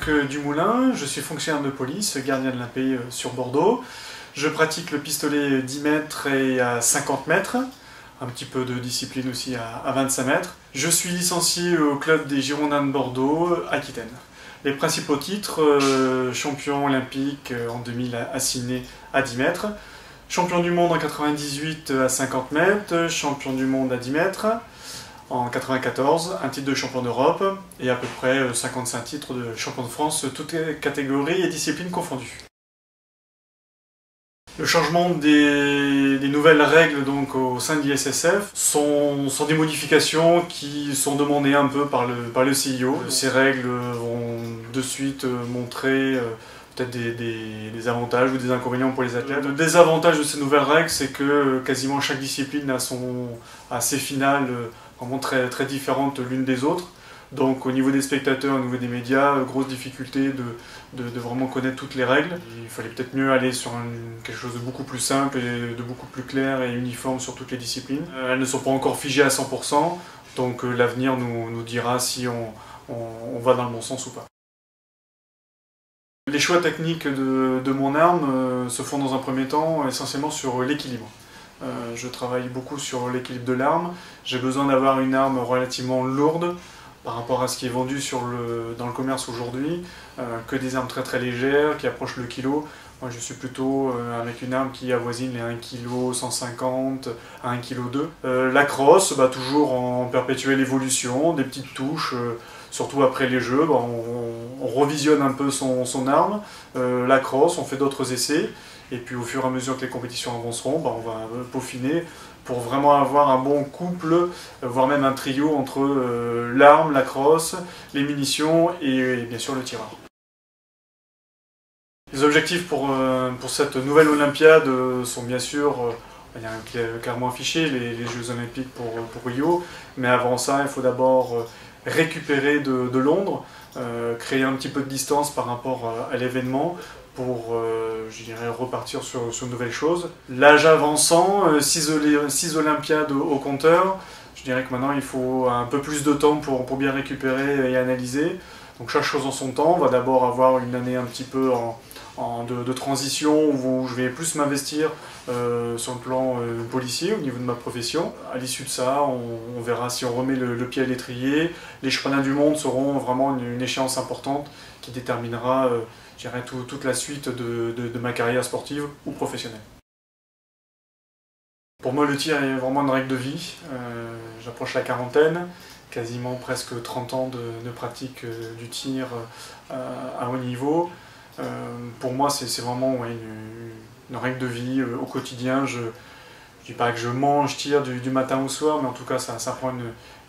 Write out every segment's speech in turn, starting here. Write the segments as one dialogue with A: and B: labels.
A: Marc Dumoulin, je suis fonctionnaire de police, gardien de la paix sur Bordeaux. Je pratique le pistolet 10 mètres et à 50 mètres, un petit peu de discipline aussi à 25 mètres. Je suis licencié au club des Girondins de Bordeaux, Aquitaine. Les principaux titres, champion olympique en 2000 à Sydney à 10 mètres, champion du monde en 98 à 50 mètres, champion du monde à 10 mètres, en 94, un titre de champion d'Europe et à peu près 55 titres de champion de France, toutes catégories et disciplines confondues. Le changement des nouvelles règles donc, au sein de l'ISSF sont des modifications qui sont demandées un peu par le CIO. Ces règles vont de suite montrer peut-être des avantages ou des inconvénients pour les athlètes. Le désavantage de ces nouvelles règles, c'est que quasiment chaque discipline a ses finales vraiment très différentes l'une des autres. Donc au niveau des spectateurs, au niveau des médias, grosse difficulté de vraiment connaître toutes les règles. Il fallait peut-être mieux aller sur quelque chose de beaucoup plus simple et de beaucoup plus clair et uniforme sur toutes les disciplines. Elles ne sont pas encore figées à 100%, donc l'avenir nous dira si on va dans le bon sens ou pas. Les choix techniques de mon arme se font dans un premier temps essentiellement sur l'équilibre. Je travaille beaucoup sur l'équilibre de l'arme. J'ai besoin d'avoir une arme relativement lourde par rapport à ce qui est vendu dans le commerce aujourd'hui, que des armes très légères qui approchent le kilo. Moi je suis plutôt avec une arme qui avoisine les 1,150 kg à 1,2 kg. La crosse, toujours en perpétuelle évolution, des petites touches, surtout après les jeux, on revisionne un peu son arme. La crosse, on fait d'autres essais, et puis au fur et à mesure que les compétitions avanceront, on va peaufiner pour vraiment avoir un bon couple, voire même un trio entre l'arme, la crosse, les munitions et bien sûr le tireur. Les objectifs pour cette nouvelle Olympiade sont bien sûr, clairement affichés, les Jeux Olympiques pour Rio, mais avant ça il faut d'abord récupérer de Londres, créer un petit peu de distance par rapport à l'événement, pour, je dirais, repartir sur de nouvelles choses. L'âge avançant, 6 Olympiades au compteur, je dirais que maintenant il faut un peu plus de temps pour bien récupérer et analyser. Donc chaque chose en son temps, on va d'abord avoir une année un petit peu de transition où je vais plus m'investir sur le plan policier au niveau de ma profession. À l'issue de ça, on verra si on remet le pied à l'étrier. Les championnats du monde seront vraiment une échéance importante qui déterminera je dirais, toute la suite de ma carrière sportive ou professionnelle. Pour moi, le tir est vraiment une règle de vie. J'approche la quarantaine, quasiment presque 30 ans de pratique du tir à haut niveau. Pour moi, c'est vraiment une règle de vie au quotidien. Je ne dis pas que je mange, tire du matin au soir, mais en tout cas, ça prend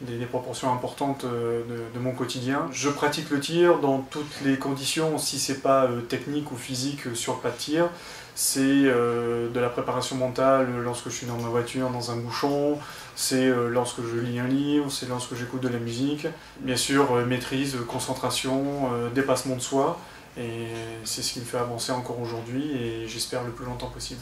A: des proportions importantes de mon quotidien. Je pratique le tir dans toutes les conditions, si c'est pas technique ou physique sur le plat de tir. C'est de la préparation mentale lorsque je suis dans ma voiture, dans un bouchon, c'est lorsque je lis un livre, c'est lorsque j'écoute de la musique. Bien sûr, maîtrise, concentration, dépassement de soi, et c'est ce qui me fait avancer encore aujourd'hui, et j'espère le plus longtemps possible.